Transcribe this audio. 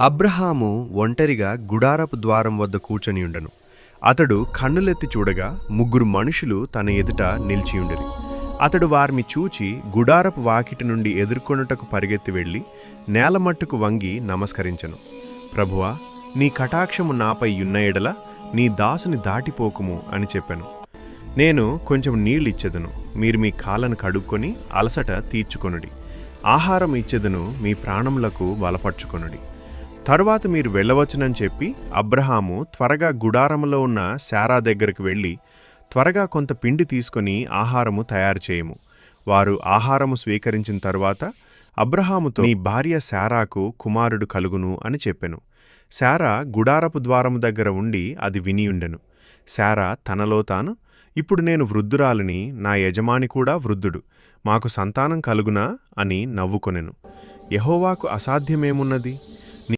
అబ్రహాము ఒంటరిగా గుడారపు ద్వారం వద్ద కూర్చొనియుండెను. అతడు కన్నులెత్తి చూడగా ముగ్గురు మనుషులు తన ఎదుట నిలిచియుండిరి. అతడు వారిని చూచి గుడారపు వాకిటి నుండి ఎదుర్కొనుటకు పరిగెత్తి వెళ్ళి నేలమట్టుకు వంగి నమస్కరించెను. ప్రభువా, నీ కటాక్షము నాపై యున్న ఎడల నీ దాసుని దాటిపోకుము అని చెప్పెను. నేను కొంచెం నీళ్ళిచ్చెదను, మీరు మీ కాళ్ళను కడుక్కొని అలసట తీర్చుకొనుడి. ఆహారం ఇచ్చెదను, మీ ప్రాణములకు బలపర్చుకొనుడి. తరువాత మీరు వెళ్ళవచ్చునని చెప్పి అబ్రహాము త్వరగా గుడారములో ఉన్న శారా దగ్గరకు వెళ్ళి, త్వరగా కొంత పిండి తీసుకొని ఆహారము తయారు చేయము. వారు ఆహారము స్వీకరించిన తరువాత అబ్రహాముతో, నీ భార్య శారాకు కుమారుడు కలుగును అని చెప్పెను. శారా గుడారపు ద్వారము దగ్గర ఉండి అది వినియుండెను. శారా తనలో తాను, ఇప్పుడు నేను వృద్ధురాలిని, నా యజమాని కూడా వృద్ధుడు, మాకు సంతానం కలుగునా అని నవ్వుకొనెను. యెహోవాకు అసాధ్యమేమున్నది?